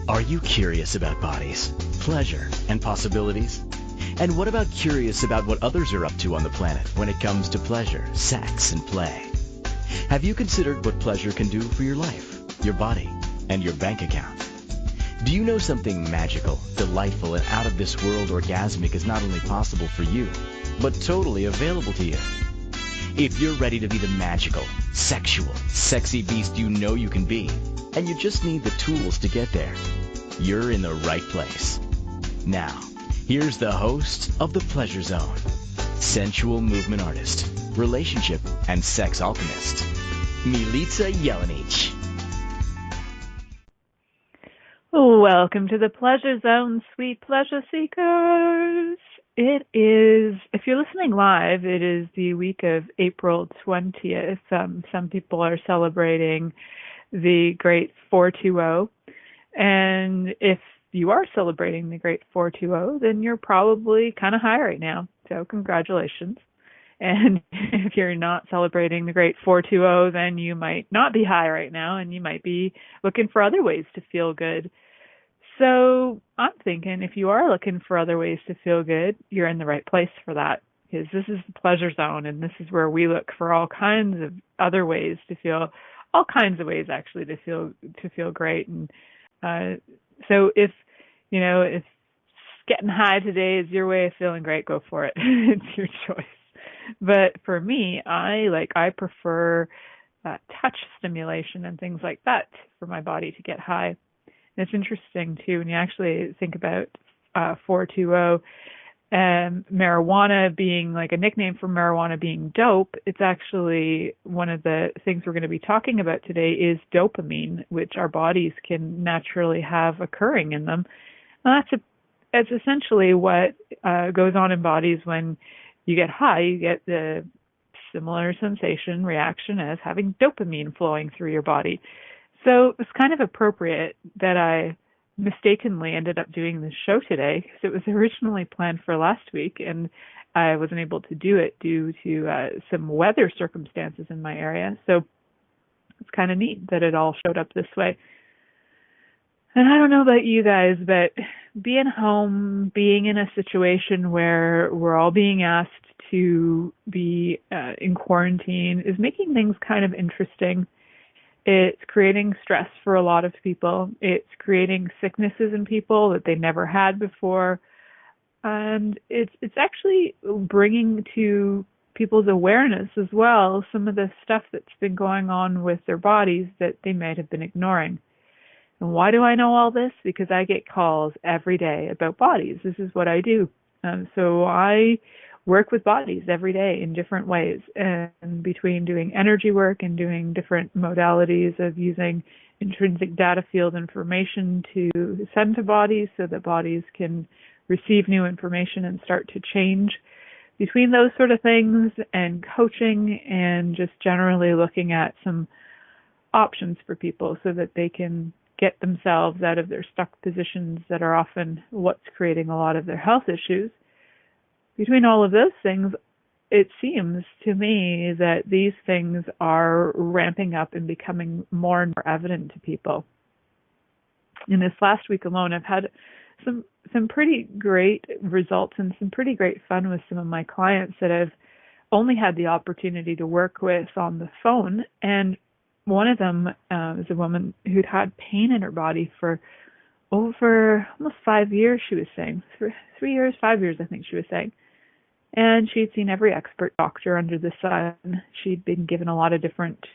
Are you curious about bodies, pleasure, and possibilities? And what about curious about what others are up to on the planet when it comes to pleasure, sex, and play? Have you considered what pleasure can do for your life, your body, and your bank account? Do you know something magical, delightful, and out of this world orgasmic is not only possible for you, but totally available to you? If you're ready to be the magical, sexual, sexy beast you know you can be, and you just need the tools to get there, you're in the right place. Now, here's the host of The Pleasure Zone, sensual movement artist, relationship and sex alchemist, Milica Jelenic. Welcome to the Pleasure Zone, sweet pleasure seekers. It is, if you're listening live, it is the week of April 20th. Some people are celebrating the Great 420. And if you are celebrating the Great 420, then you're probably kind of high right now. So congratulations. And if you're not celebrating the Great 420, then you might not be high right now, and you might be looking for other ways to feel good. So I'm thinking if you are looking for other ways to feel good, you're in the right place for that, because this is the Pleasure Zone, and this is where we look for all kinds of other ways to feel, all kinds of ways actually to feel great. And so if getting high today is your way of feeling great, go for it. It's your choice. But for me, I prefer touch stimulation and things like that for my body to get high. And it's interesting too when you actually think about 420, marijuana being like a nickname for marijuana being dope. It's actually one of the things we're going to be talking about today is dopamine, which our bodies can naturally have occurring in them. And that's essentially what goes on in bodies when you get high. You get the similar sensation reaction as having dopamine flowing through your body. So it's kind of appropriate that I mistakenly ended up doing this show today, because it was originally planned for last week, and I wasn't able to do it due to some weather circumstances in my area. So it's kind of neat that it all showed up this way. And I don't know about you guys, but being home, being in a situation where we're all being asked to be in quarantine is making things kind of interesting. It's creating stress for a lot of people. It's creating sicknesses in people that they never had before. And it's actually bringing to people's awareness as well some of the stuff that's been going on with their bodies that they might have been ignoring. And why do I know all this? Because I get calls every day about bodies. This is what I do. So I work with bodies every day in different ways. And between doing energy work and doing different modalities of using intrinsic data field information to send to bodies so that bodies can receive new information and start to change, between those sort of things and coaching and just generally looking at some options for people so that they can get themselves out of their stuck positions that are often what's creating a lot of their health issues. Between all of those things, it seems to me that these things are ramping up and becoming more and more evident to people. In this last week alone, I've had some pretty great results and some pretty great fun with some of my clients that I've only had the opportunity to work with on the phone. And one of them is a woman who'd had pain in her body for over almost 5 years, she was saying. 3 years, 5 years, I think she was saying. And she'd seen every expert doctor under the sun. She'd been given a lot of different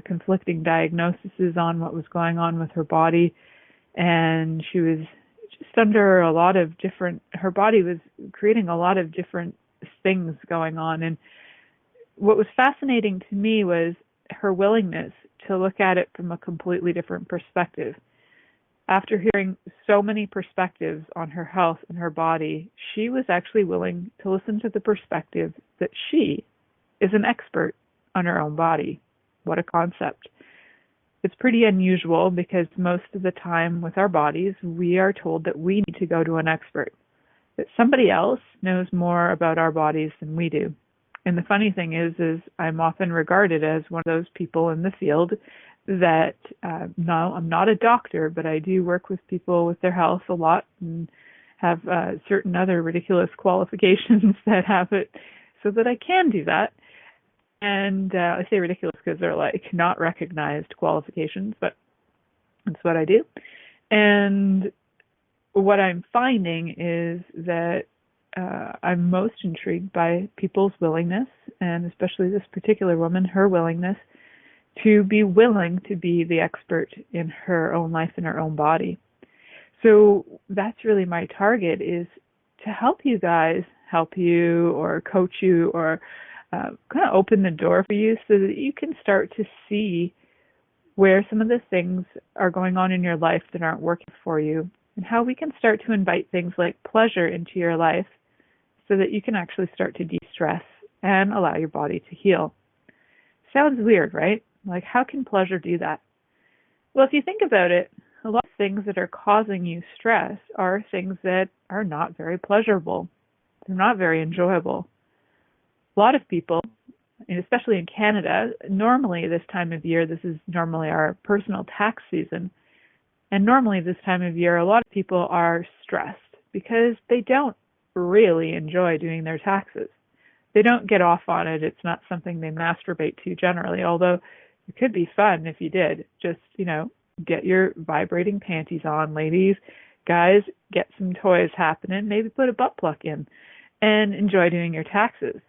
conflicting diagnoses on what was going on with her body. And she was just under a lot of different, her body was creating a lot of different things going on. And what was fascinating to me was her willingness to look at it from a completely different perspective. After hearing so many perspectives on her health and her body, she was actually willing to listen to the perspective that she is an expert on her own body. What a concept. It's pretty unusual because most of the time with our bodies, we are told that we need to go to an expert, that somebody else knows more about our bodies than we do. And the funny thing is I'm often regarded as one of those people in the field that no, I'm not a doctor, but I do work with people with their health a lot and have certain other ridiculous qualifications that have it so that I can do that. And I say ridiculous because they're like not recognized qualifications, but that's what I do. And what I'm finding is that I'm most intrigued by people's willingness, and especially this particular woman, her willingness to be willing to be the expert in her own life and her own body. So that's really my target, is to help you guys, help you or coach you or kind of open the door for you so that you can start to see where some of the things are going on in your life that aren't working for you, and how we can start to invite things like pleasure into your life so that you can actually start to de-stress and allow your body to heal. Sounds weird, right? Like, how can pleasure do that? Well, if you think about it, a lot of things that are causing you stress are things that are not very pleasurable. They're not very enjoyable. A lot of people, and especially in Canada, normally this time of year, this is normally our personal tax season, and normally this time of year, a lot of people are stressed because they don't really enjoy doing their taxes. They don't get off on it. It's not something they masturbate to generally, although it could be fun if you did. Just, get your vibrating panties on, ladies. Guys, get some toys happening. Maybe put a butt plug in and enjoy doing your taxes.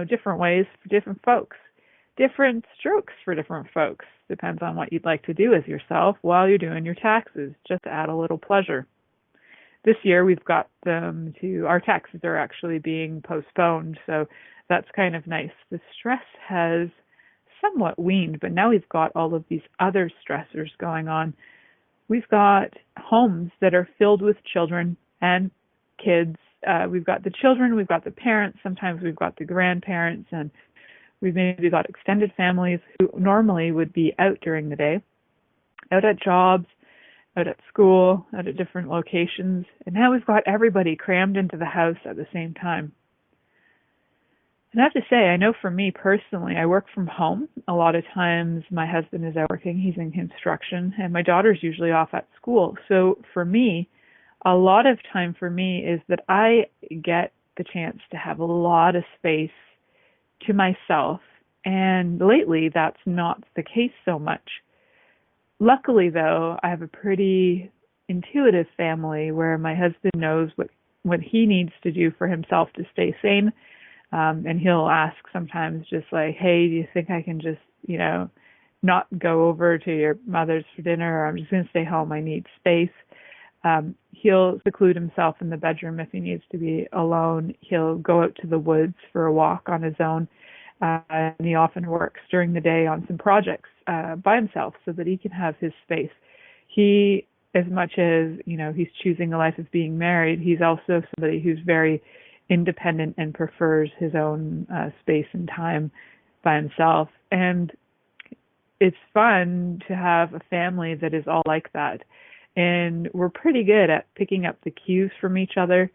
Different ways for different folks. Different strokes for different folks. Depends on what you'd like to do with yourself while you're doing your taxes, just to add a little pleasure. This year we've got our taxes are actually being postponed, so that's kind of nice. The stress has somewhat weaned, but now we've got all of these other stressors going on. We've got homes that are filled with children and kids. We've got the children, we've got the parents, sometimes we've got the grandparents, and we've maybe got extended families who normally would be out during the day, out at jobs, out at school, out at different locations, and now we've got everybody crammed into the house at the same time. And I have to say, I know for me personally, I work from home. A lot of times my husband is out working, he's in construction, and my daughter's usually off at school. So for me, a lot of time for me is that I get the chance to have a lot of space to myself. And lately, that's not the case so much. Luckily, though, I have a pretty intuitive family where my husband knows what he needs to do for himself to stay sane. And he'll ask sometimes just like, hey, do you think I can just, not go over to your mother's for dinner, or I'm just going to stay home, I need space. He'll seclude himself in the bedroom if he needs to be alone. He'll go out to the woods for a walk on his own. And he often works during the day on some projects by himself so that he can have his space. He, as much as, he's choosing a life of being married, he's also somebody who's very independent and prefers his own space and time by himself. And it's fun to have a family that is all like that. And we're pretty good at picking up the cues from each other.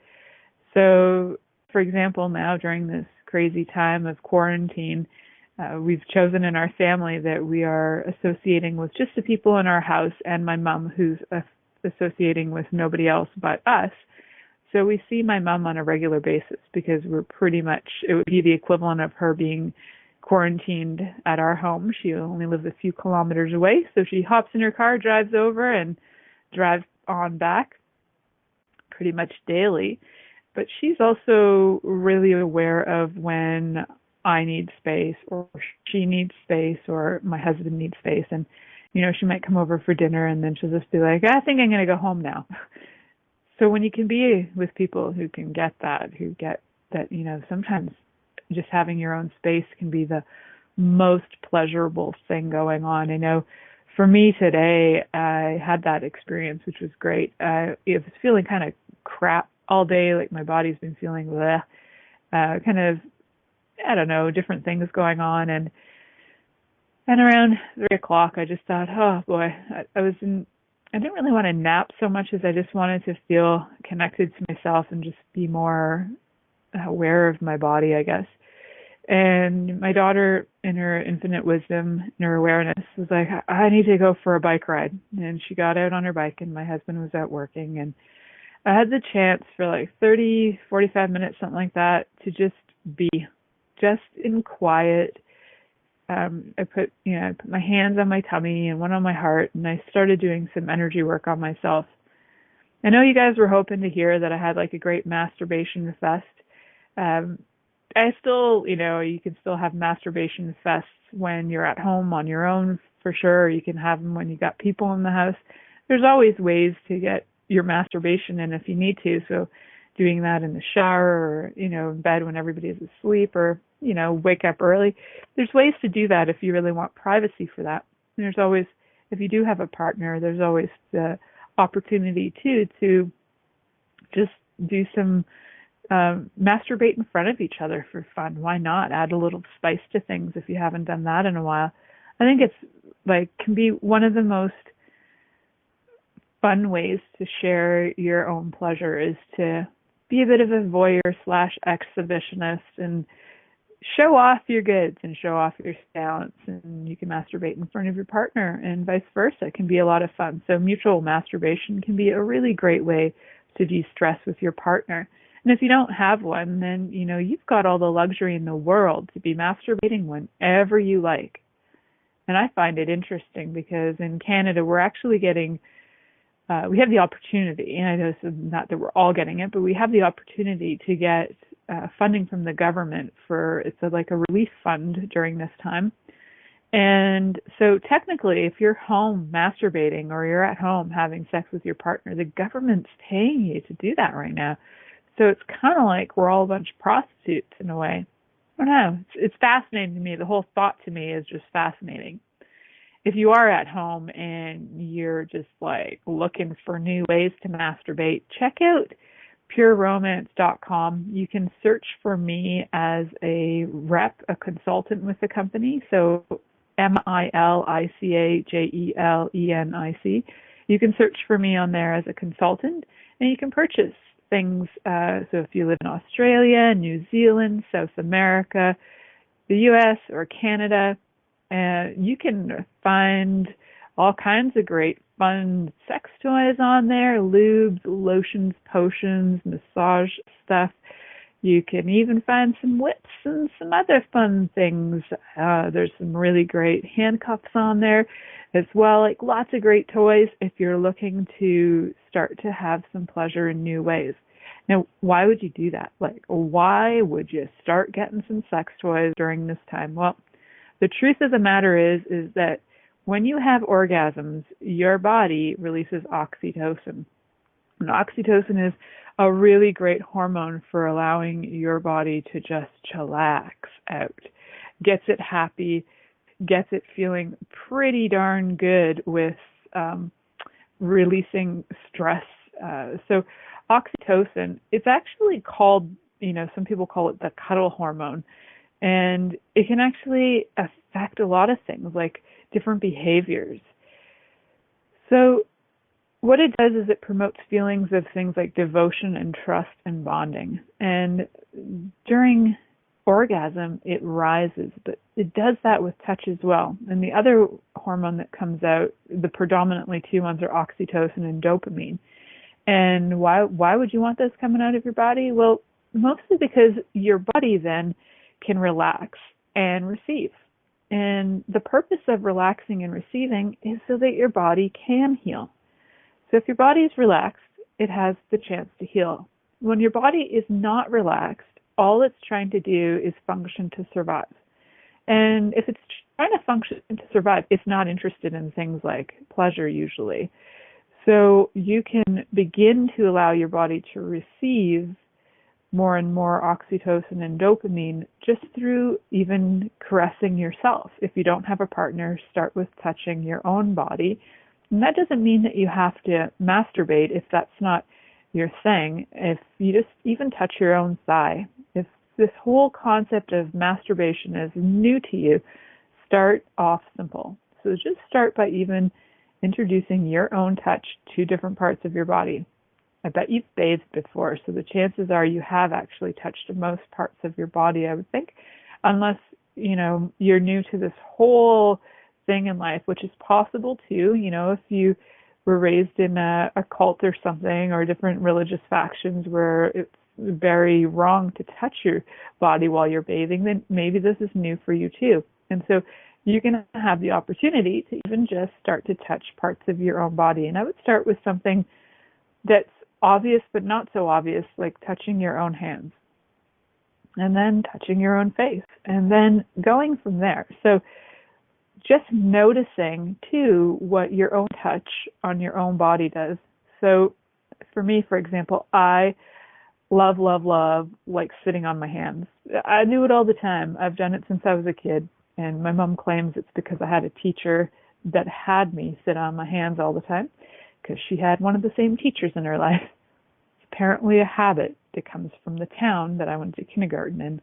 So, for example, now during this crazy time of quarantine, we've chosen in our family that we are associating with just the people in our house and my mom, who's associating with nobody else but us. So we see my mom on a regular basis because we're pretty much, it would be the equivalent of her being quarantined at our home. She only lives a few kilometers away, so she hops in her car, drives over, and drives on back pretty much daily. But she's also really aware of when I need space, or she needs space, or my husband needs space. And, she might come over for dinner and then she'll just be like, I think I'm going to go home now. So when you can be with people who can get that, who get that, sometimes just having your own space can be the most pleasurable thing going on. I know for me today, I had that experience, which was great. I was feeling kind of crap all day, like my body's been feeling kind of, I don't know, different things going on. And around 3 o'clock, I just thought, oh boy, I didn't really want to nap so much as I just wanted to feel connected to myself and just be more aware of my body, I guess. And my daughter, in her infinite wisdom and her awareness, was like, I need to go for a bike ride. And she got out on her bike, and my husband was out working. And I had the chance for like 30, 45 minutes, something like that, to just be just in quiet. I put my hands on my tummy and one on my heart, and I started doing some energy work on myself. I know you guys were hoping to hear that I had like a great masturbation fest. I still, you can still have masturbation fests when you're at home on your own, for sure. You can have them when you got people in the house. There's always ways to get your masturbation in if you need to. So doing that in the shower, or, in bed when everybody's asleep, or, wake up early. There's ways to do that if you really want privacy for that. And there's always, if you do have a partner, there's always the opportunity too to just do some masturbate in front of each other for fun. Why not add a little spice to things if you haven't done that in a while? I think it's can be one of the most fun ways to share your own pleasure, is to be a bit of a voyeur / exhibitionist and show off your goods and show off your talents. And you can masturbate in front of your partner, and vice versa. It can be a lot of fun. So mutual masturbation can be a really great way to de-stress with your partner. And if you don't have one, then, you've got all the luxury in the world to be masturbating whenever you like. And I find it interesting because in Canada, we're actually getting, we have the opportunity, and I know this is not that we're all getting it, but we have the opportunity to get funding from the government it's like a relief fund during this time. And so technically, if you're home masturbating or you're at home having sex with your partner, the government's paying you to do that right now. So it's kind of like we're all a bunch of prostitutes in a way. I don't know. It's fascinating to me. The whole thought to me is just fascinating. If you are at home and you're just like looking for new ways to masturbate, check out pureromance.com. You can search for me as a rep, a consultant with the company. So MILICAJELENIC. You can search for me on there as a consultant, and you can purchase things. So if you live in Australia, New Zealand, South America, the US, or Canada, you can find all kinds of great fun sex toys on there: lubes, lotions, potions, massage stuff. You can even find some whips and some other fun things. There's some really great handcuffs on there as well, like lots of great toys if you're looking to start to have some pleasure in new ways. Now, why would you do that? Why would you start getting some sex toys during this time? Well, the truth of the matter is that when you have orgasms, your body releases oxytocin. And oxytocin is a really great hormone for allowing your body to just chillax out. Gets it happy, gets it feeling pretty darn good with releasing stress. So oxytocin, it's actually called, some people call it the cuddle hormone. And it can actually affect a lot of things, like different behaviors. So what it does is it promotes feelings of things like devotion and trust and bonding. And during orgasm, it rises, but it does that with touch as well. And the other hormone that comes out, the predominantly two ones, are oxytocin and dopamine. And why would you want those coming out of your body? Well, mostly because your body then can relax and receive. And the purpose of relaxing and receiving is so that your body can heal. So if your body is relaxed, it has the chance to heal. When your body is not relaxed, all it's trying to do is function to survive. And if it's trying to function to survive, it's not interested in things like pleasure usually. So you can begin to allow your body to receive more and more oxytocin and dopamine just through even caressing yourself. If you don't have a partner, start with touching your own body. And that doesn't mean that you have to masturbate if that's not your thing. If you just even touch your own thigh, if this whole concept of masturbation is new to you, start off simple. So just start by even introducing your own touch to different parts of your body. I bet you've bathed before, so the chances are you have actually touched most parts of your body, I would think. unless, you're new to this whole thing in life, which is possible too. If you were raised in a cult or something, or different religious factions where it's very wrong to touch your body while you're bathing, then maybe this is new for you too. And so you can have the opportunity to even just start to touch parts of your own body. And I would start with something that's obvious but not so obvious, like touching your own hands, and then touching your own face, and then going from there. So just noticing too what your own touch on your own body does. So for me, for example, I love, like sitting on my hands. I do it all the time. I've done it since I was a kid, and my mom claims it's because I had a teacher that had me sit on my hands all the time, because she had one of the same teachers in her life. It's apparently a habit that comes from the town that I went to kindergarten in.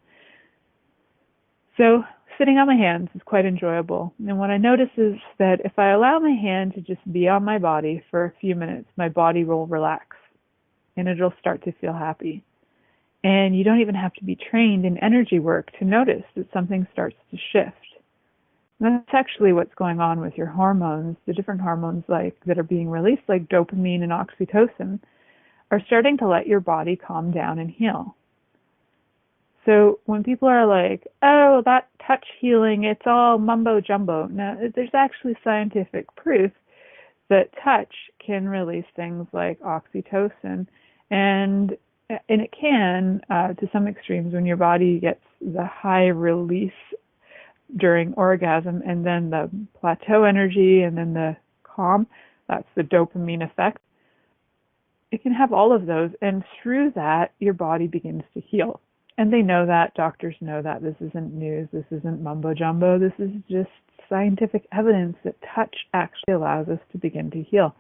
So sitting on my hands is quite enjoyable. And what I notice is that if I allow my hand to just be on my body for a few minutes, my body will relax and it'll start to feel happy. And you don't even have to be trained in energy work to notice that something starts to shift. And that's actually what's going on with your hormones. The different hormones that are being released, like dopamine and oxytocin, are starting to let your body calm down and heal. So when people are like, oh, that touch healing, it's all mumbo jumbo. Now, there's actually scientific proof that touch can release things like oxytocin, and it can, to some extremes, when your body gets the high release during orgasm, and then the plateau energy, and then the calm, that's the dopamine effect. It can have all of those, and through that, your body begins to heal. And they know that, doctors know that. This isn't news, this isn't mumbo jumbo, this is just scientific evidence that touch actually allows us to begin to heal.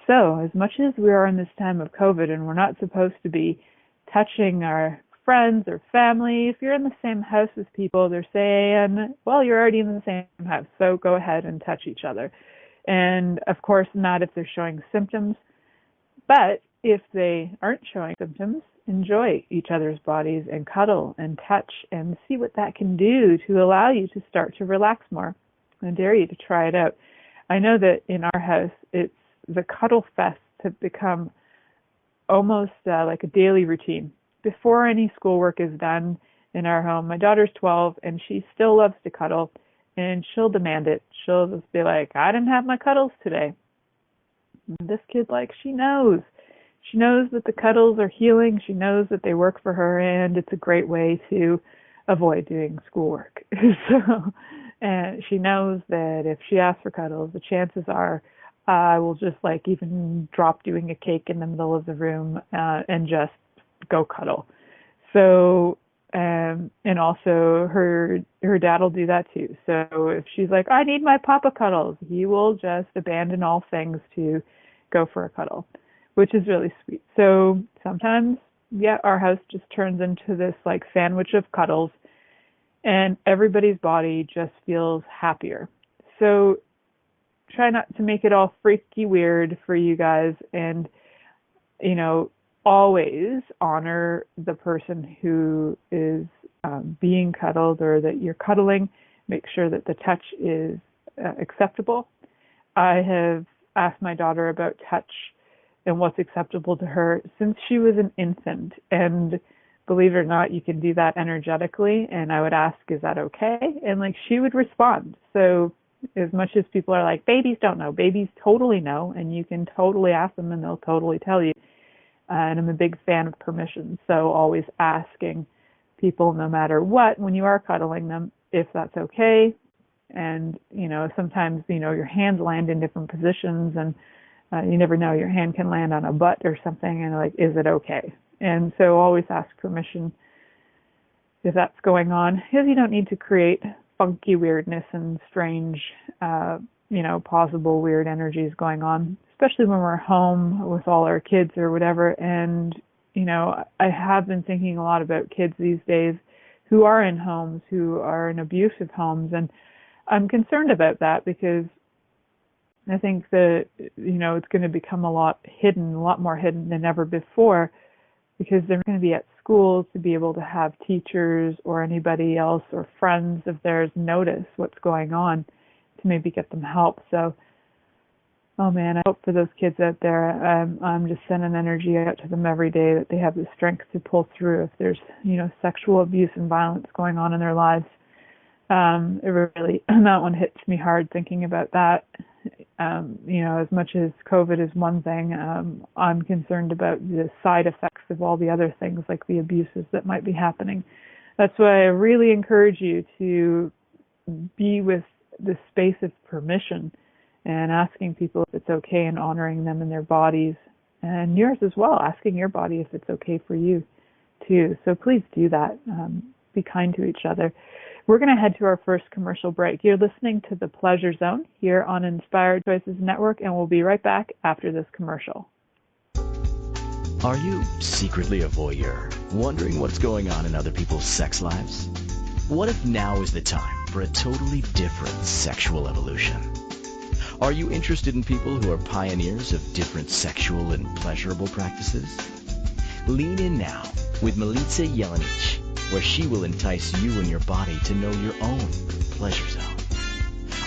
So, as much as we are in this time of COVID and we're not supposed to be touching our friends or family, if you're in the same house as people, they're saying, well, you're already in the same house, so go ahead and touch each other. And of course, not if they're showing symptoms, but if they aren't showing symptoms, enjoy each other's bodies and cuddle and touch and see what that can do to allow you to start to relax more. I dare you to try it out. I know that in our house, the cuddle fests have become almost like a daily routine. Before any schoolwork is done in our home, my daughter's 12 and she still loves to cuddle, and she'll demand it. She'll just be like, I didn't have my cuddles today. And this kid, she knows. She knows that the cuddles are healing. She knows that they work for her, and it's a great way to avoid doing schoolwork. And she knows that if she asks for cuddles, the chances are I will just even drop doing a cake in the middle of the room and just go cuddle. So, and also her dad will do that too. So if she's like, I need my papa cuddles, he will just abandon all things to go for a cuddle, which is really sweet. So sometimes, our house just turns into this sandwich of cuddles, and everybody's body just feels happier. So try not to make it all freaky weird for you guys, and, always honor the person who is being cuddled or that you're cuddling. Make sure that the touch is acceptable. I have asked my daughter about touch and what's acceptable to her since she was an infant. And believe it or not, you can do that energetically. And I would ask, is that okay? And she would respond. So as much as people are like, babies don't know, babies totally know. And you can totally ask them and they'll totally tell you. And I'm a big fan of permission. So always asking people, no matter what, when you are cuddling them, if that's okay. And, sometimes, your hands land in different positions, and you never know, your hand can land on a butt or something, and is it okay? And so always ask permission if that's going on, because you don't need to create funky weirdness and strange, possible weird energies going on, especially when we're home with all our kids or whatever. And, I have been thinking a lot about kids these days who are in homes, who are in abusive homes, and I'm concerned about that because I think that, it's going to become a lot more hidden than ever before, because they're going to be at schools to be able to have teachers or anybody else or friends of theirs notice what's going on to maybe get them help. So, oh man, I hope for those kids out there. I'm just sending energy out to them every day that they have the strength to pull through if there's, sexual abuse and violence going on in their lives. It really, that one hits me hard thinking about that. As much as COVID is one thing, I'm concerned about the side effects of all the other things like the abuses that might be happening. That's why I really encourage you to be with the space of permission and asking people if it's okay and honoring them in their bodies and yours as well, asking your body if it's okay for you too. So please do that. Be kind to each other. We're going to head to our first commercial break. You're listening to The Pleasure Zone here on Inspired Choices Network, and we'll be right back after this commercial. Are you secretly a voyeur, wondering what's going on in other people's sex lives? What if now is the time for a totally different sexual evolution? Are you interested in people who are pioneers of different sexual and pleasurable practices? Lean in now with Milica Jelenic, where she will entice you and your body to know your own pleasure zone.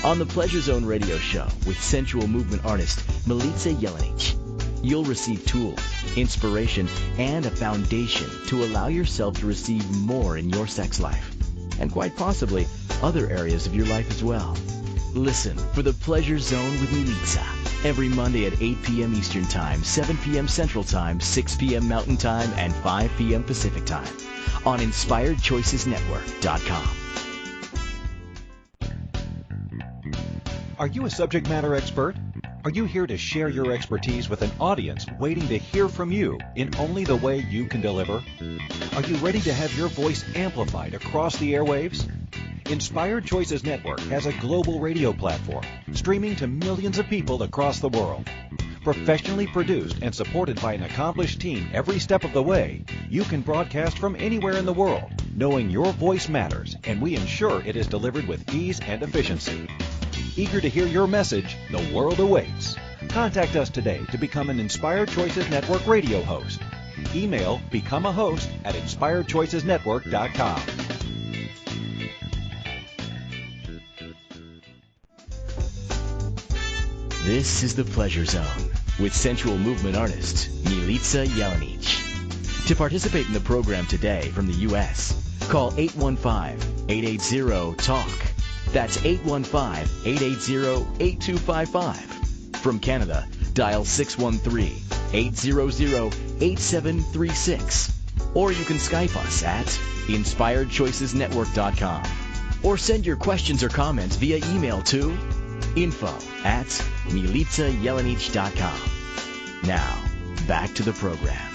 On the Pleasure Zone radio show with sensual movement artist Milica Jelenic, you'll receive tools, inspiration, and a foundation to allow yourself to receive more in your sex life, and quite possibly other areas of your life as well. Listen for the Pleasure Zone with Milica every Monday at 8 p.m. Eastern Time, 7 p.m. Central Time, 6 p.m. Mountain Time, and 5 p.m. Pacific Time on InspiredChoicesNetwork.com. Are you a subject matter expert? Are you here to share your expertise with an audience waiting to hear from you in only the way you can deliver? Are you ready to have your voice amplified across the airwaves? Inspired Choices Network has a global radio platform streaming to millions of people across the world. Professionally produced and supported by an accomplished team every step of the way, you can broadcast from anywhere in the world, knowing your voice matters, and we ensure it is delivered with ease and efficiency. Eager to hear your message, the world awaits. Contact us today to become an Inspired Choices Network radio host. Email becomeahost@inspiredchoicesnetwork.com. This is the Pleasure Zone with sensual movement artist Milica Jelenic. To participate in the program today from the U.S., call 815-880-TALK. That's 815-880-8255. From Canada, dial 613-800-8736. Or you can Skype us at InspiredChoicesNetwork.com. Or send your questions or comments via email to info@MilicaJelenic.com. Now, back to the program.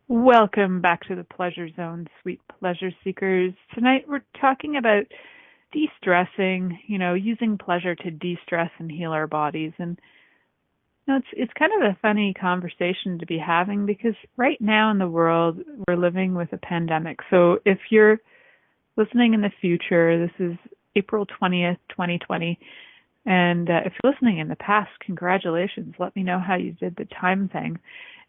Welcome back to the Pleasure Zone, sweet pleasure seekers. Tonight we're talking about de-stressing, using pleasure to de-stress and heal our bodies. And it's kind of a funny conversation to be having because right now in the world we're living with a pandemic. So if you're listening in the future, this is April 20th, 2020. And if you're listening in the past, congratulations. Let me know how you did the time thing.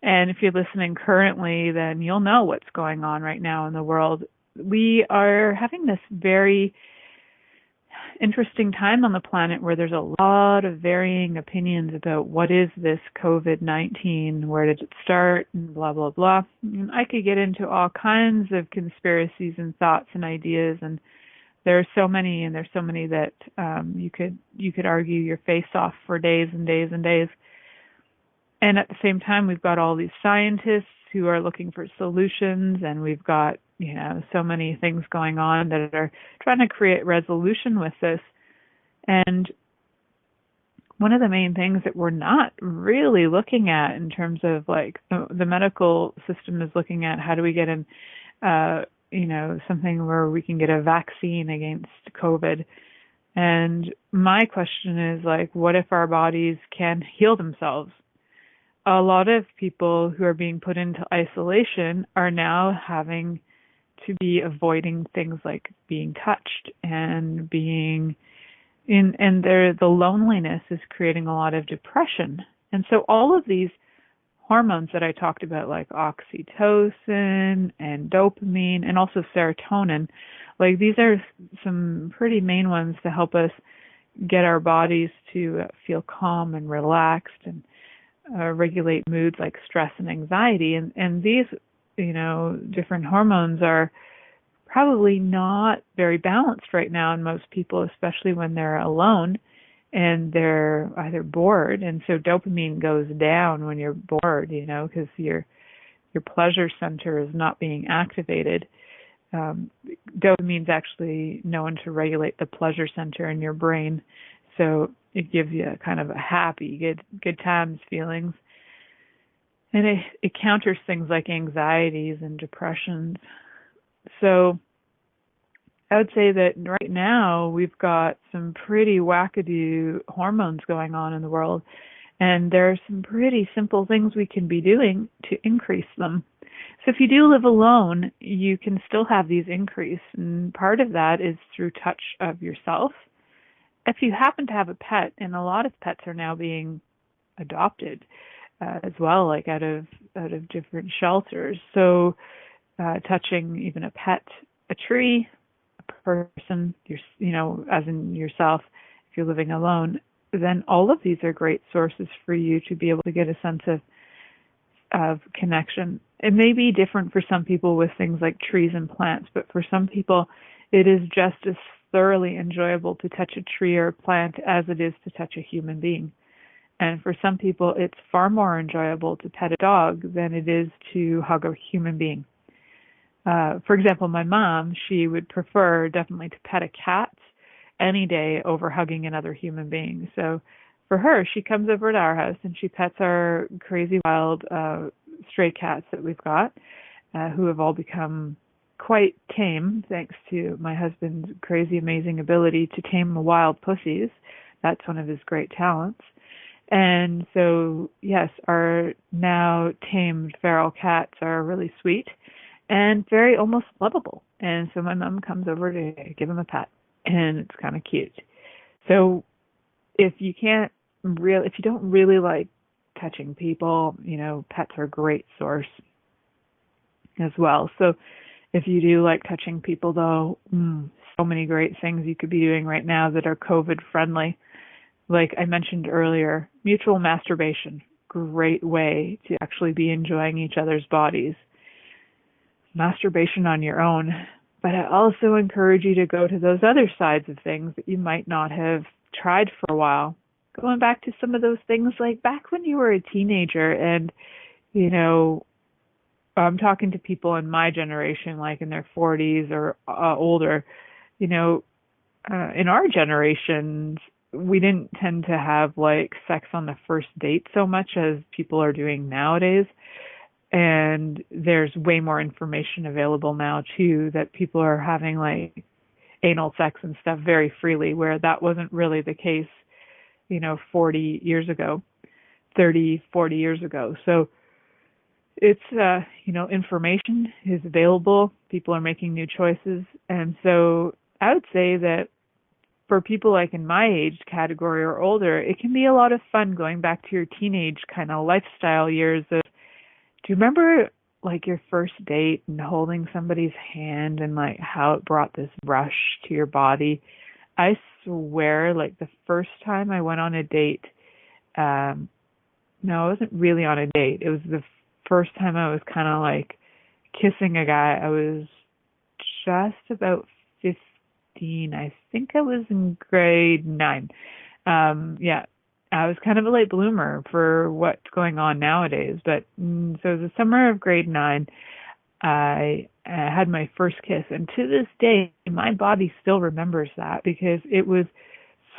And if you're listening currently, then you'll know what's going on right now in the world. We are having this very interesting time on the planet where there's a lot of varying opinions about what is this COVID-19, where did it start, and blah, blah, blah. And I could get into all kinds of conspiracies and thoughts and ideas, and there's so many that you could argue your face off for days and days and days. And at the same time, we've got all these scientists who are looking for solutions, and we've got, so many things going on that are trying to create resolution with this. And one of the main things that we're not really looking at in terms of the medical system is looking at how do we get in, something where we can get a vaccine against COVID. And my question is what if our bodies can heal themselves? A lot of people who are being put into isolation are now having to be avoiding things like being touched and being the loneliness is creating a lot of depression. And so all of these hormones that I talked about, like oxytocin and dopamine and also serotonin, like these are some pretty main ones to help us get our bodies to feel calm and relaxed and regulate moods like stress and anxiety. And these, different hormones are probably not very balanced right now in most people, especially when they're alone and they're either bored. And so dopamine goes down when you're bored, because your pleasure center is not being activated. Dopamine is actually known to regulate the pleasure center in your brain, so it gives you kind of a happy, good times feelings, and it counters things like anxieties and depressions. So I would say that right now we've got some pretty wackadoo hormones going on in the world, and there are some pretty simple things we can be doing to increase them. So if you do live alone, you can still have these increase, and part of that is through touch of yourself. If you happen to have a pet, and a lot of pets are now being adopted as well, like out of different shelters. So touching even a pet, a tree, a person, as in yourself, if you're living alone, then all of these are great sources for you to be able to get a sense of connection. It may be different for some people with things like trees and plants, but for some people it is just as thoroughly enjoyable to touch a tree or a plant as it is to touch a human being. And for some people it's far more enjoyable to pet a dog than it is to hug a human being. For example, my mom, she would prefer definitely to pet a cat any day over hugging another human being. So for her, she comes over to our house and she pets our crazy wild stray cats that we've got, who have all become quite tame thanks to my husband's crazy amazing ability to tame wild pussies. That's one of his great talents. And so, yes, our now tamed feral cats are really sweet and very almost lovable. And so my mom comes over to give him a pet, and it's kind of cute. So if you don't really like touching people, pets are a great source as well. So if you do like touching people, though, so many great things you could be doing right now that are COVID friendly. Like I mentioned earlier, mutual masturbation, great way to actually be enjoying each other's bodies. Masturbation on your own. But I also encourage you to go to those other sides of things that you might not have tried for a while. Going back to some of those things like back when you were a teenager and, I'm talking to people in my generation, like in their 40s or older, in our generations, we didn't tend to have like sex on the first date so much as people are doing nowadays. And there's way more information available now too, that people are having like anal sex and stuff very freely, where that wasn't really the case, 40 years ago, 30, 40 years ago. So it's, information is available. People are making new choices. And so I would say that for people like in my age category or older, it can be a lot of fun going back to your teenage kind of lifestyle years of, do you remember like your first date and holding somebody's hand and like how it brought this rush to your body? I swear, like the first time I went on a date, no, I wasn't really on a date. It was the first time I was kind of like kissing a guy. I was just about 15. I think I was in grade 9. I was kind of a late bloomer for what's going on nowadays. But so the summer of grade 9, I had my first kiss. And to this day, my body still remembers that because it was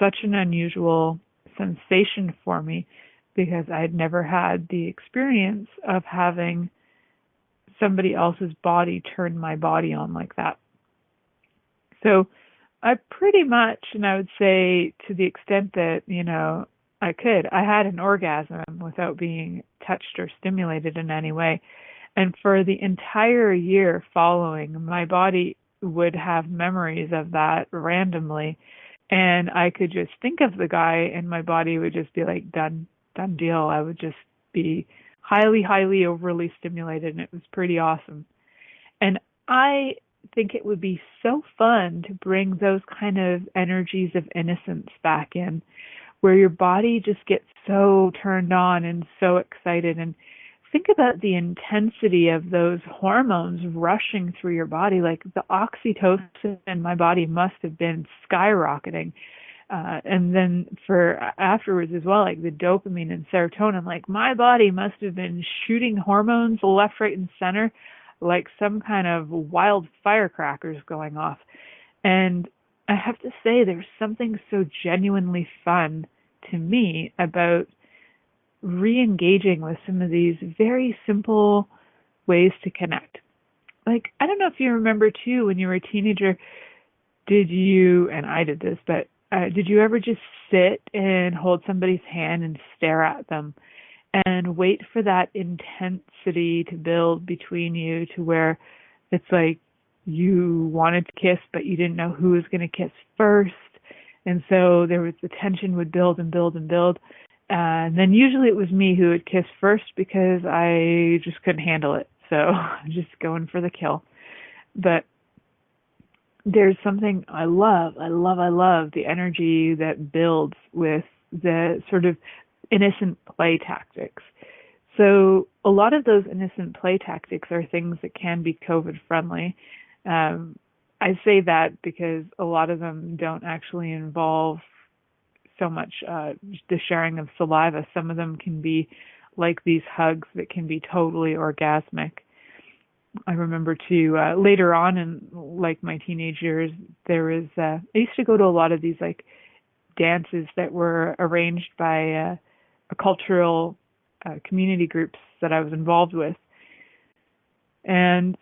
such an unusual sensation for me because I had never had the experience of having somebody else's body turn my body on like that. So I pretty much, and I would say to the extent that, I had an orgasm without being touched or stimulated in any way. And for the entire year following, my body would have memories of that randomly. And I could just think of the guy and my body would just be like, done deal. I would just be highly, highly overly stimulated, and it was pretty awesome. And I think it would be so fun to bring those kind of energies of innocence back in, where your body just gets so turned on and so excited. And think about the intensity of those hormones rushing through your body. Like the oxytocin in my body must have been skyrocketing. And then for afterwards as well, like the dopamine and serotonin, like my body must have been shooting hormones left, right, and center, like some kind of wild firecrackers going off. And I have to say, there's something so genuinely fun to me about re-engaging with some of these very simple ways to connect. Like, I don't know if you remember too, when you were a teenager, did you, and I did this, but did you ever just sit and hold somebody's hand and stare at them and wait for that intensity to build between you to where it's like you wanted to kiss, but you didn't know who was going to kiss first. And so there was the tension would build and build and build. And then usually it was me who would kiss first because I just couldn't handle it. So I'm just going for the kill. But there's something I love the energy that builds with the sort of innocent play tactics. So a lot of those innocent play tactics are things that can be COVID friendly. I say that because a lot of them don't actually involve so much the sharing of saliva. Some of them can be like these hugs that can be totally orgasmic. I remember too, later on in like my teenage years, there was, I used to go to a lot of these like dances that were arranged by a cultural community groups that I was involved with. And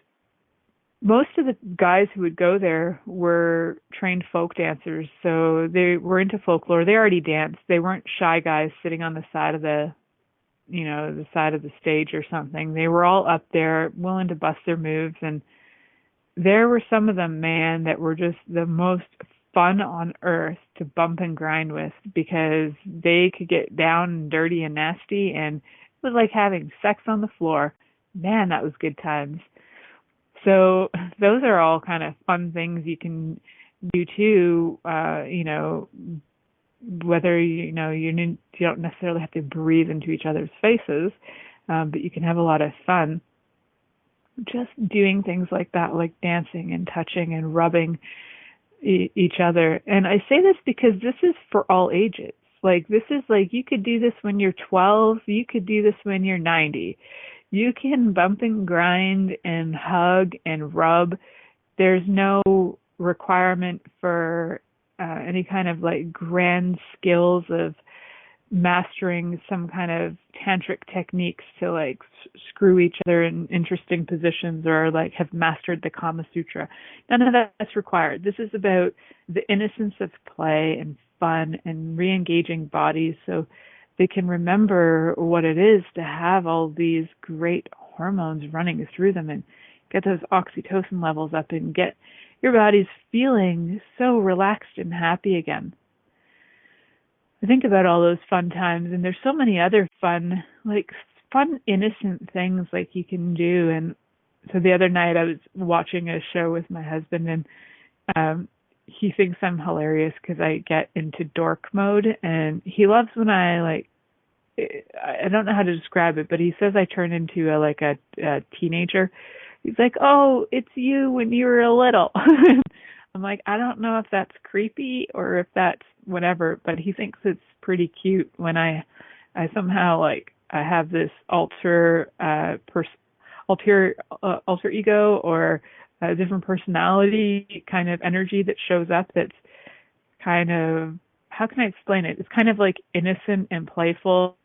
most of the guys who would go there were trained folk dancers. So they were into folklore. They already danced. They weren't shy guys sitting on the side of the side of the stage or something. They were all up there willing to bust their moves. And there were some of them, man, that were just the most fun on earth to bump and grind with, because they could get down and dirty and nasty, and it was like having sex on the floor. Man, that was good times. So those are all kind of fun things you can do too, whether, you don't necessarily have to breathe into each other's faces, but you can have a lot of fun just doing things like that, like dancing and touching and rubbing each other. And I say this because this is for all ages. Like, this is like, you could do this when you're 12, you could do this when you're 90. You can bump and grind and hug and rub. There's no requirement for any kind of like grand skills of mastering some kind of tantric techniques to like screw each other in interesting positions, or like have mastered the Kama Sutra. None of that's required. This is about the innocence of play and fun and re-engaging bodies so they can remember what it is to have all these great hormones running through them and get those oxytocin levels up and get your body's feeling so relaxed and happy again. I think about all those fun times, and there's so many other fun, innocent things like you can do. And so the other night I was watching a show with my husband, and he thinks I'm hilarious because I get into dork mode, and he loves when I don't know how to describe it, but he says I turn into a teenager. He's like, "Oh, it's you when you were a little." I'm like, I don't know if that's creepy or if that's whatever, but he thinks it's pretty cute when I somehow I have this alter ego or a different personality kind of energy that shows up. That's kind of, how can I explain it? It's kind of like innocent and playful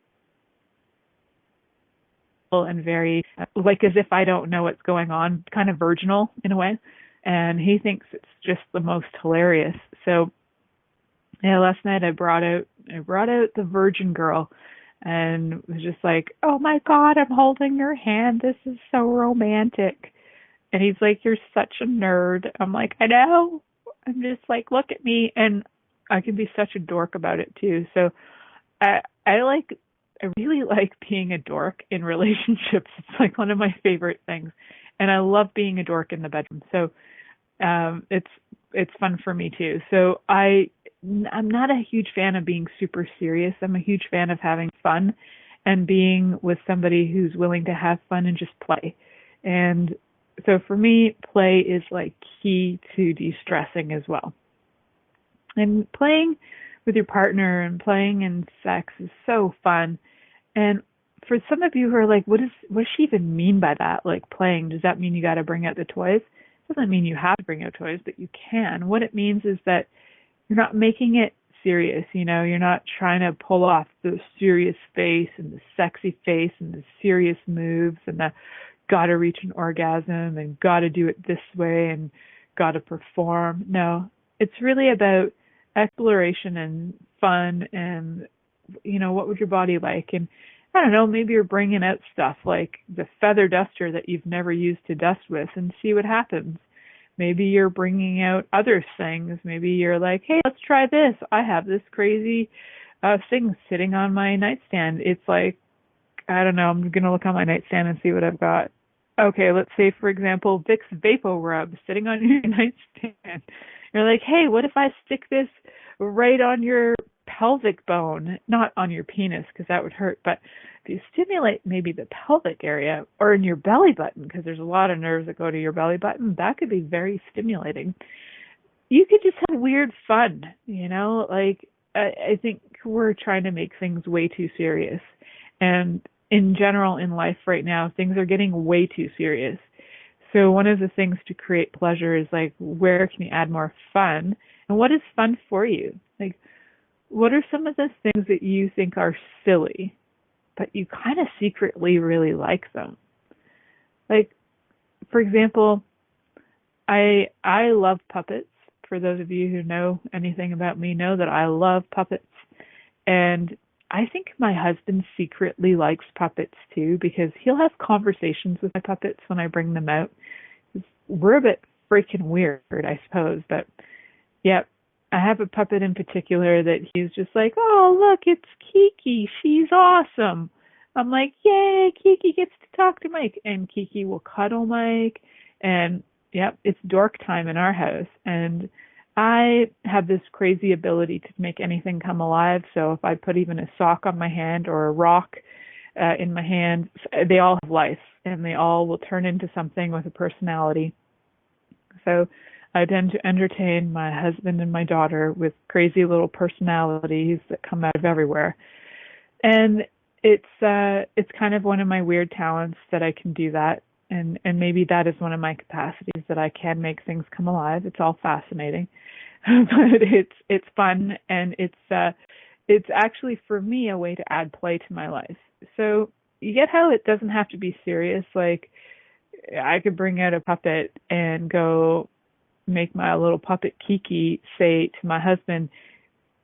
and very like as if I don't know what's going on, kind of virginal in a way. And he thinks it's just the most hilarious. So yeah, last night I brought out the virgin girl and was just like, "Oh my God, I'm holding your hand. This is so romantic." And he's like, "You're such a nerd." I'm like, "I know." I'm just like, "Look at me." And I can be such a dork about it too. So I like I really like being a dork in relationships. It's like one of my favorite things. And I love being a dork in the bedroom. So it's fun for me too. So I'm not a huge fan of being super serious. I'm a huge fan of having fun and being with somebody who's willing to have fun and just play. And so for me, play is like key to de-stressing as well. And playing with your partner and playing in sex is so fun. And for some of you who are like, what does she even mean by that? Like playing, does that mean you got to bring out the toys? It doesn't mean you have to bring out toys, but you can. What it means is that you're not making it serious, you're not trying to pull off the serious face and the sexy face and the serious moves and the gotta reach an orgasm and gotta do it this way and gotta perform. No, it's really about exploration and fun and, what would your body like? And I don't know, maybe you're bringing out stuff like the feather duster that you've never used to dust with and see what happens. Maybe you're bringing out other things. Maybe you're like, hey, let's try this. I have this crazy thing sitting on my nightstand. It's like, I don't know, I'm going to look on my nightstand and see what I've got. Okay, let's say, for example, Vicks Vapo Rub sitting on your nightstand. You're like, hey, what if I stick this right on your pelvic bone, not on your penis because that would hurt, but if you stimulate maybe the pelvic area or in your belly button, because there's a lot of nerves that go to your belly button, that could be very stimulating. You could just have weird fun, like I think we're trying to make things way too serious. And in general in life right now, things are getting way too serious. So one of the things to create pleasure is like, where can you add more fun? And what is fun for you? Like, what are some of the things that you think are silly, but you kind of secretly really like them? Like, for example, I love puppets. For those of you who know anything about me know that I love puppets. And I think my husband secretly likes puppets too, because he'll have conversations with my puppets when I bring them out. We're a bit freaking weird, I suppose, but yeah, I have a puppet in particular that he's just like, oh, look, it's Kiki. She's awesome. I'm like, yay, Kiki gets to talk to Mike. And Kiki will cuddle Mike. And, yep, it's dork time in our house. And I have this crazy ability to make anything come alive. So if I put even a sock on my hand or a rock in my hand, they all have life. And they all will turn into something with a personality. So I tend to entertain my husband and my daughter with crazy little personalities that come out of everywhere. And it's kind of one of my weird talents that I can do that. And maybe that is one of my capacities, that I can make things come alive. It's all fascinating. But it's fun, and it's actually for me a way to add play to my life. So you get how it doesn't have to be serious. Like I could bring out a puppet and go make my little puppet Kiki say to my husband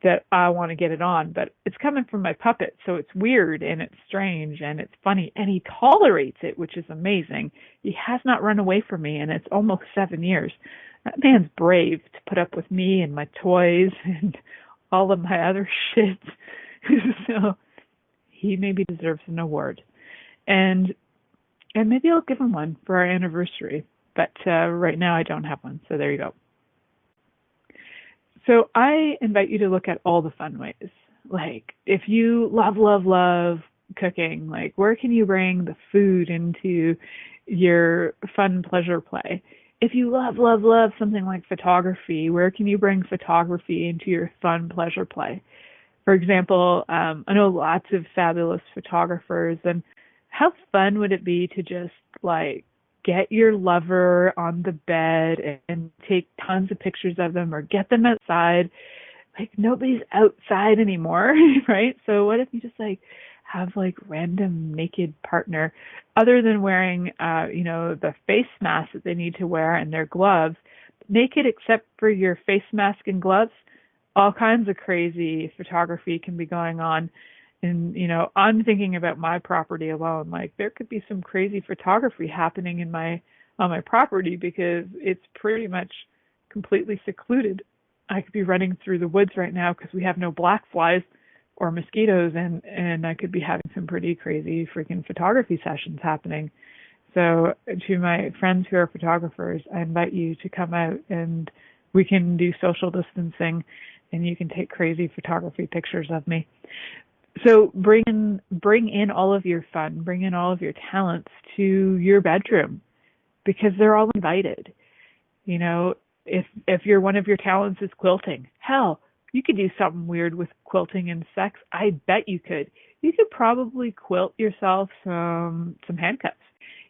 that I want to get it on, but it's coming from my puppet, so it's weird and it's strange and it's funny, and he tolerates it, which is amazing. He has not run away from me, and it's almost 7 years. That man's brave to put up with me and my toys and all of my other shit. So he maybe deserves an award, and maybe I'll give him one for our anniversary. But right now I don't have one, so there you go. So I invite you to look at all the fun ways. Like, if you love cooking, like, where can you bring the food into your fun pleasure play? If you love something like photography, where can you bring photography into your fun pleasure play? For example, I know lots of fabulous photographers, and how fun would it be to just, like, get your lover on the bed and take tons of pictures of them, or get them outside. Like, nobody's outside anymore, right? So what if you just like have like random naked partner, other than wearing, the face mask that they need to wear and their gloves, naked except for your face mask and gloves? All kinds of crazy photography can be going on. And, I'm thinking about my property alone. Like, there could be some crazy photography happening on my property, because it's pretty much completely secluded. I could be running through the woods right now because we have no black flies, or mosquitoes, and I could be having some pretty crazy freaking photography sessions happening. So to my friends who are photographers, I invite you to come out and we can do social distancing and you can take crazy photography pictures of me. So bring in all of your fun, bring in all of your talents to your bedroom because they're all invited. You know, if one of your talents is quilting, hell, you could do something weird with quilting and sex. I bet you could. You could probably quilt yourself some handcuffs.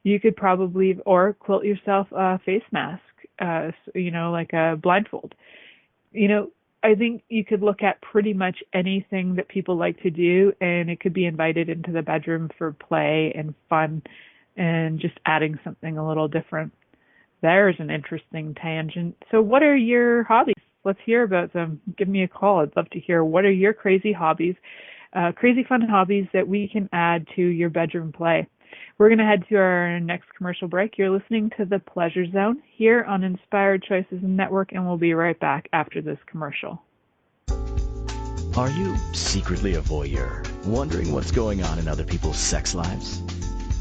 You could probably, or quilt yourself a face mask, like a blindfold. I think you could look at pretty much anything that people like to do, and it could be invited into the bedroom for play and fun and just adding something a little different. There's an interesting tangent. So what are your hobbies? Let's hear about them. Give me a call. I'd love to hear what are your crazy hobbies, crazy fun hobbies that we can add to your bedroom play. We're going to head to our next commercial break. You're listening to The Pleasure Zone here on Inspired Choices Network, and we'll be right back after this commercial. Are you secretly a voyeur, wondering what's going on in other people's sex lives?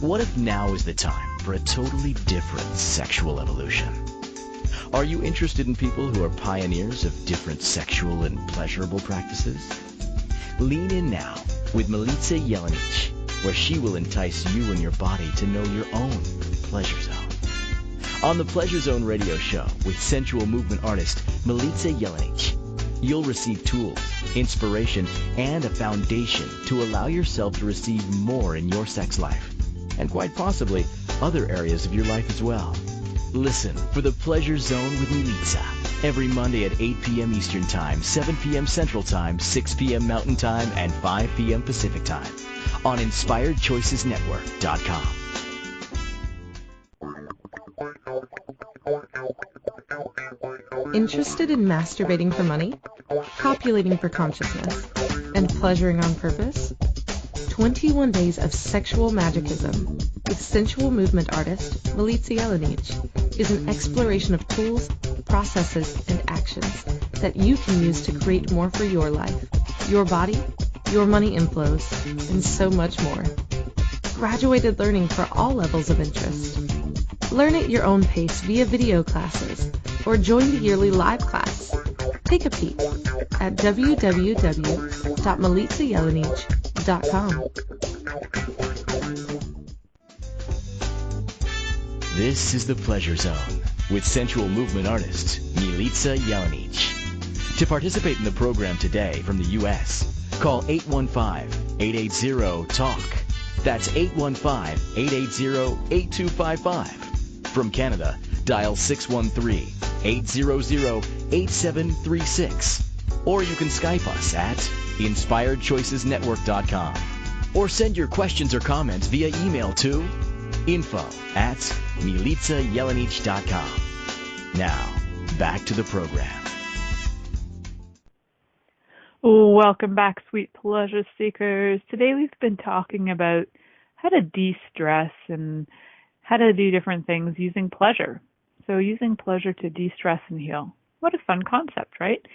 What if now is the time for a totally different sexual evolution? Are you interested in people who are pioneers of different sexual and pleasurable practices? Lean in now with Milica Jelenic, where she will entice you and your body to know your own pleasure zone. On the Pleasure Zone radio show with sensual movement artist Milica Jelenic, you'll receive tools, inspiration, and a foundation to allow yourself to receive more in your sex life, and quite possibly other areas of your life as well. Listen for the Pleasure Zone with Milica every Monday at 8 p.m. Eastern Time, 7 p.m. Central Time, 6 p.m. Mountain Time, and 5 p.m. Pacific Time on InspiredChoicesNetwork.com. Interested in masturbating for money, copulating for consciousness, and pleasuring on purpose? 21 Days of Sexual Magicism with sensual movement artist Milica Jelenic is an exploration of tools, processes, and actions that you can use to create more for your life, your body, your money inflows, and so much more. Graduated learning for all levels of interest. Learn at your own pace via video classes or join the yearly live class. Take a peek at www.milicajelenic.com. This is the Pleasure Zone with sensual movement artist Milica Jelenic. To participate in the program today from the U.S., call 815-880-TALK. That's 815-880-8255. From Canada, dial 613-800-8736. Or you can Skype us at InspiredChoicesNetwork.com. Or send your questions or comments via email to info@MilicaJelenic.com. Now, back to the program. Welcome back, sweet pleasure seekers. Today we've been talking about how to de-stress and how to do different things using pleasure. So using pleasure to de-stress and heal. What a fun concept, right? Can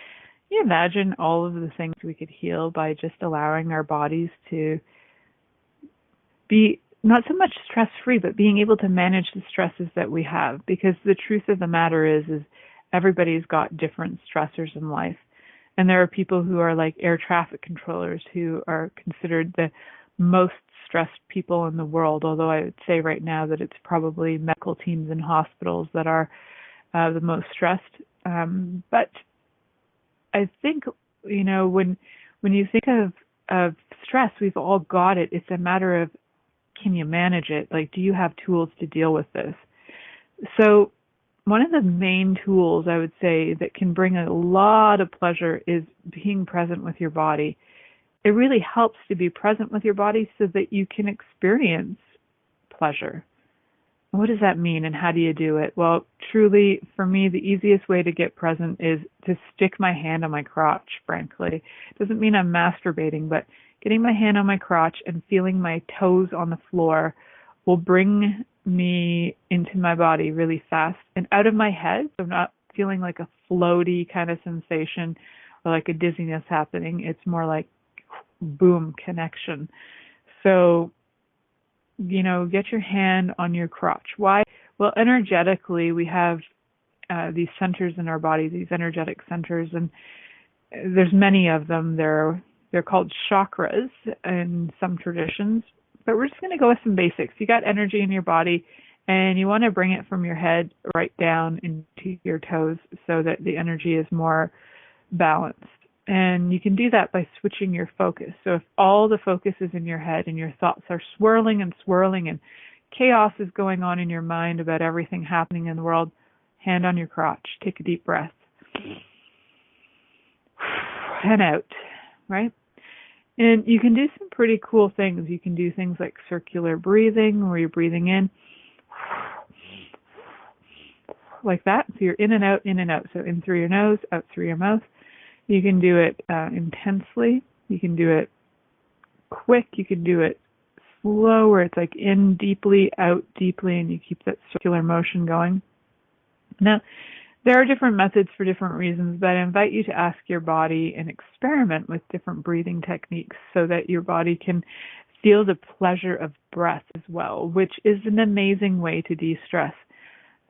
you imagine all of the things we could heal by just allowing our bodies to be not so much stress-free, but being able to manage the stresses that we have? Because the truth of the matter is everybody's got different stressors in life. And there are people who are like air traffic controllers who are considered the most stressed people in the world, although I would say right now that it's probably medical teams in hospitals that are the most stressed. But I think, when you think of stress, we've all got it. It's a matter of, can you manage it? Like, do you have tools to deal with this? So one of the main tools I would say that can bring a lot of pleasure is being present with your body. It really helps to be present with your body so that you can experience pleasure. What does that mean and how do you do it? Well, truly, for me, the easiest way to get present is to stick my hand on my crotch, frankly. It doesn't mean I'm masturbating, but getting my hand on my crotch and feeling my toes on the floor will bring me into my body really fast and out of my head. So I'm not feeling like a floaty kind of sensation or like a dizziness happening. It's more like boom connection. So, get your hand on your crotch. Why? Well, energetically, we have these centers in our body, these energetic centers, and there's many of them. They're called chakras in some traditions, but we're just going to go with some basics. You got energy in your body, and you want to bring it from your head right down into your toes so that the energy is more balanced. And you can do that by switching your focus. So if all the focus is in your head and your thoughts are swirling and chaos is going on in your mind about everything happening in the world, hand on your crotch, take a deep breath. And out, right? And you can do some pretty cool things. You can do things like circular breathing, where you're breathing in like that. So you're in and out, in and out. So in through your nose, out through your mouth. You can do it intensely. You can do it quick. You can do it slow, where it's like in deeply, out deeply, and you keep that circular motion going. Now, there are different methods for different reasons, but I invite you to ask your body and experiment with different breathing techniques so that your body can feel the pleasure of breath as well, which is an amazing way to de-stress.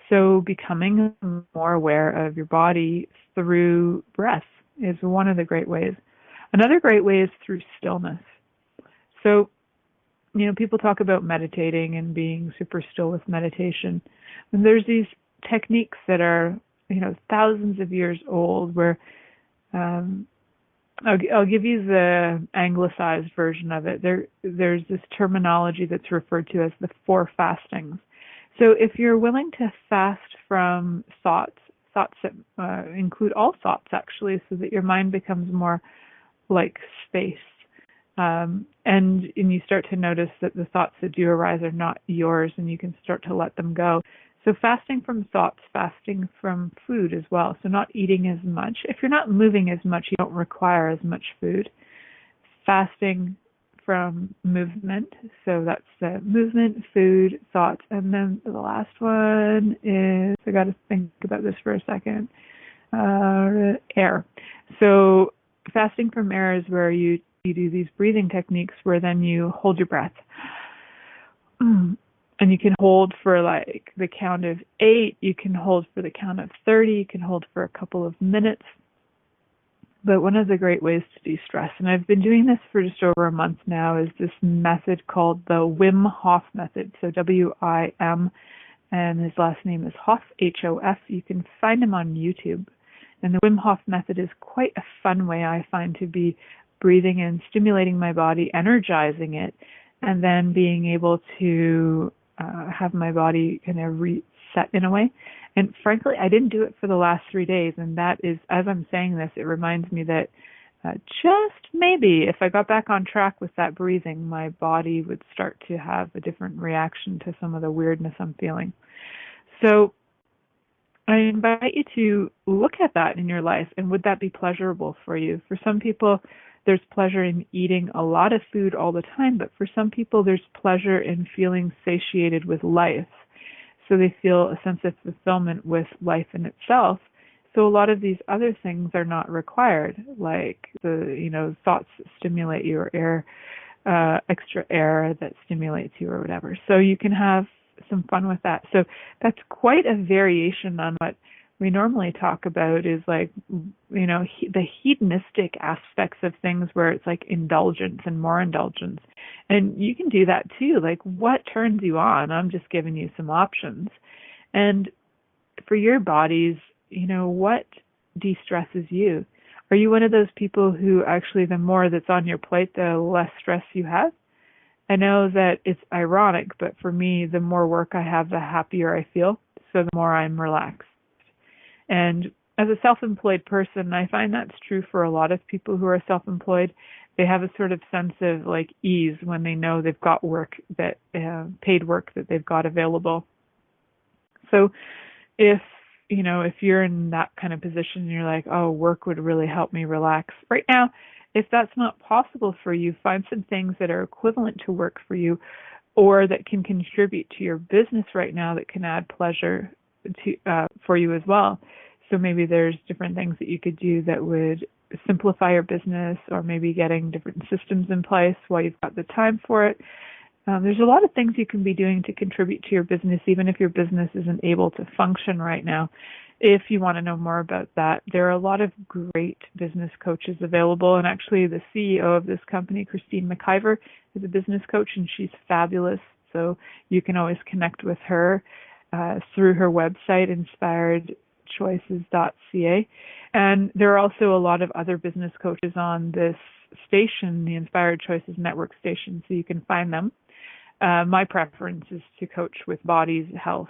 So becoming more aware of your body through breath is one of the great ways. Another great way is through stillness. So, people talk about meditating and being super still with meditation. And there's these techniques that are, thousands of years old, where I'll give you the anglicized version of it. There's this terminology that's referred to as the 4 fastings. So if you're willing to fast from thoughts that include all thoughts, actually, so that your mind becomes more like space, and you start to notice that the thoughts that do arise are not yours, and you can start to let them go. So fasting from thoughts, fasting from food as well. So not eating as much. If you're not moving as much, you don't require as much food. Fasting from movement. So that's the movement, food, thoughts. And then the last one is, I got to think about this for a second, air. So fasting from air is where you do these breathing techniques where then you hold your breath. And you can hold for like the count of 8, you can hold for the count of 30, you can hold for a couple of minutes. But one of the great ways to de-stress, and I've been doing this for just over a month now, is this method called the Wim Hof method. So W-I-M, and his last name is Hof, H-O-F. You can find him on YouTube. And the Wim Hof method is quite a fun way, I find, to be breathing and stimulating my body, energizing it, and then being able to have my body kind of reset in a way. And frankly, I didn't do it for the last 3 days. And that is, as I'm saying this, it reminds me that just maybe if I got back on track with that breathing, my body would start to have a different reaction to some of the weirdness I'm feeling. So I invite you to look at that in your life, and would that be pleasurable for you? For some people, there's pleasure in eating a lot of food all the time, but for some people, there's pleasure in feeling satiated with life. So they feel a sense of fulfillment with life in itself. So a lot of these other things are not required, like the, thoughts that stimulate you, or extra air that stimulates you, or whatever. So you can have some fun with that. So that's quite a variation on what we normally talk about, is like, the hedonistic aspects of things, where it's like indulgence and more indulgence. And you can do that too. Like, what turns you on? I'm just giving you some options. And for your bodies, what de-stresses you? Are you one of those people who actually, the more that's on your plate, the less stress you have? I know that it's ironic, but for me, the more work I have, the happier I feel. So the more I'm relaxed. And as a self-employed person, I find that's true for a lot of people who are self-employed. They have a sort of sense of like ease when they know they've got work, that paid work that they've got available. So if you're in that kind of position and you're like, oh, work would really help me relax right now, if that's not possible for you, find some things that are equivalent to work for you, or that can contribute to your business right now, that can add pleasure to for you as well. So maybe there's different things that you could do that would simplify your business, or maybe getting different systems in place while you've got the time for it. There's a lot of things you can be doing to contribute to your business, even if your business isn't able to function right now. If you want to know more about that, there are a lot of great business coaches available. And actually, the CEO of this company, Christine McIver, is a business coach, and she's fabulous. So you can always connect with her through her website, inspiredchoices.ca. And there are also a lot of other business coaches on this station, the Inspired Choices Network station, so you can find them. My preference is to coach with bodies, health,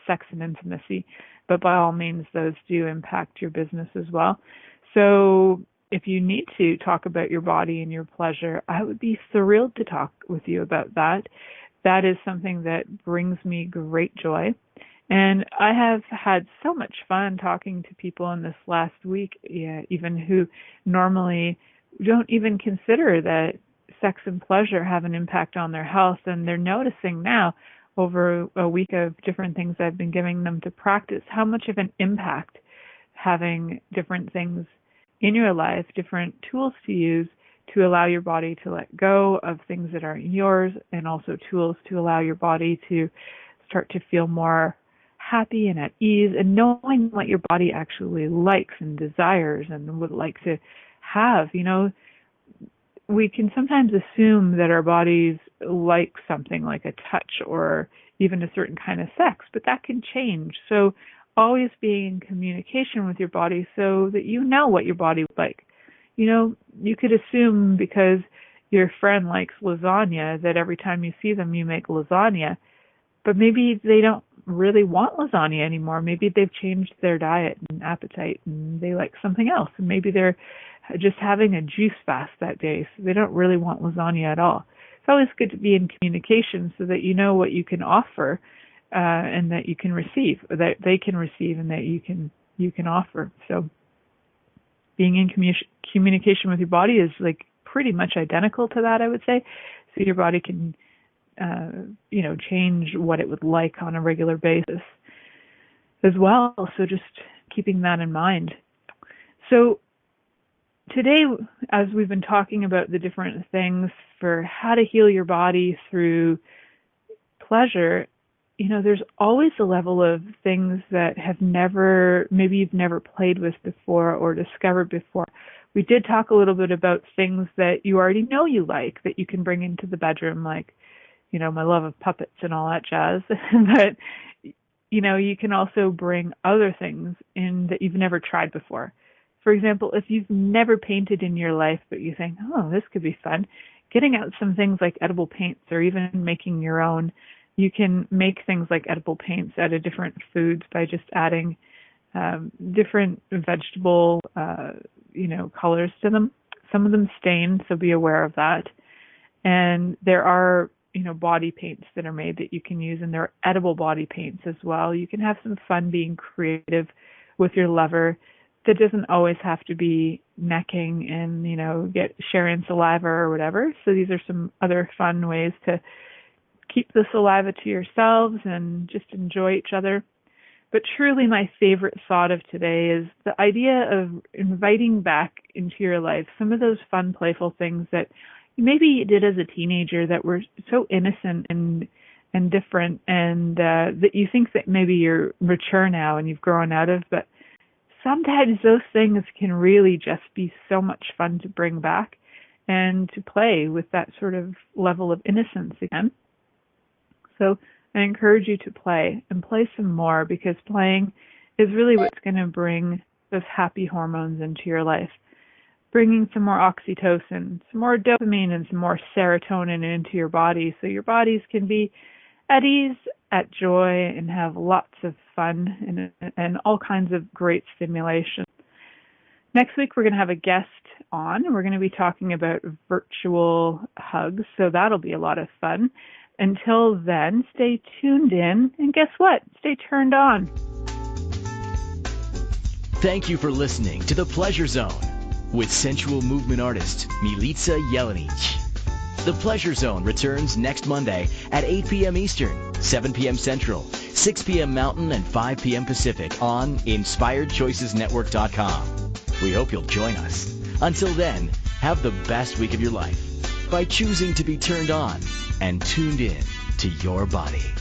sex, and intimacy, but by all means, those do impact your business as well. So if you need to talk about your body and your pleasure, I would be thrilled to talk with you about that. That is something that brings me great joy. And I have had so much fun talking to people in this last week, even who normally don't even consider that sex and pleasure have an impact on their health, and they're noticing now over a week of different things I've been giving them to practice how much of an impact having different things in your life, different tools to use to allow your body to let go of things that aren't yours, and also tools to allow your body to start to feel more happy and at ease, and knowing what your body actually likes and desires and would like to have. You know, we can sometimes assume that our bodies like something like a touch or even a certain kind of sex, but that can change. So always being in communication with your body so that you know what your body would like. You know, you could assume because your friend likes lasagna that every time you see them you make lasagna, but maybe they don't really want lasagna anymore. Maybe they've changed their diet and appetite and they like something else. And maybe they're just having a juice fast that day, so they don't really want lasagna at all. It's always good to be in communication so that you know what you can offer and that you can receive, or that they can receive and that you can offer. So being in communication with your body is like pretty much identical to that, I would say. So your body can change what it would like on a regular basis as well. So just keeping that in mind. So today, as we've been talking about the different things for how to heal your body through pleasure, you know, there's always a level of things that maybe you've never played with before or discovered before. We did talk a little bit about things that you already know you like that you can bring into the bedroom, like, you know, my love of puppets and all that jazz. But, you know, you can also bring other things in that you've never tried before. For example, if you've never painted in your life, but you think, oh, this could be fun, getting out some things like edible paints or even making your own. You can make things like edible paints out of different foods by just adding different vegetable, colors to them. Some of them stain, so be aware of that. And there are, body paints that are made that you can use, and there are edible body paints as well. You can have some fun being creative with your lover. That doesn't always have to be necking and, sharing saliva or whatever. So these are some other fun ways to keep the saliva to yourselves and just enjoy each other. But truly my favorite thought of today is the idea of inviting back into your life some of those fun, playful things that maybe you did as a teenager that were so innocent and different, and that you think that maybe you're mature now and you've grown out of, but sometimes those things can really just be so much fun to bring back and to play with that sort of level of innocence again. So I encourage you to play and play some more, because playing is really what's going to bring those happy hormones into your life, bringing some more oxytocin, some more dopamine, and some more serotonin into your body, so your bodies can be at ease, at joy, and have lots of fun and all kinds of great stimulation. Next week, we're going to have a guest on. We're going to be talking about virtual hugs, so that'll be a lot of fun. Until then, stay tuned in, and guess what? Stay turned on. Thank you for listening to The Pleasure Zone with sensual movement artist Milica Jelenic. The Pleasure Zone returns next Monday at 8 p.m. Eastern, 7 p.m. Central, 6 p.m. Mountain, and 5 p.m. Pacific on InspiredChoicesNetwork.com. We hope you'll join us. Until then, have the best week of your life by choosing to be turned on and tuned in to your body.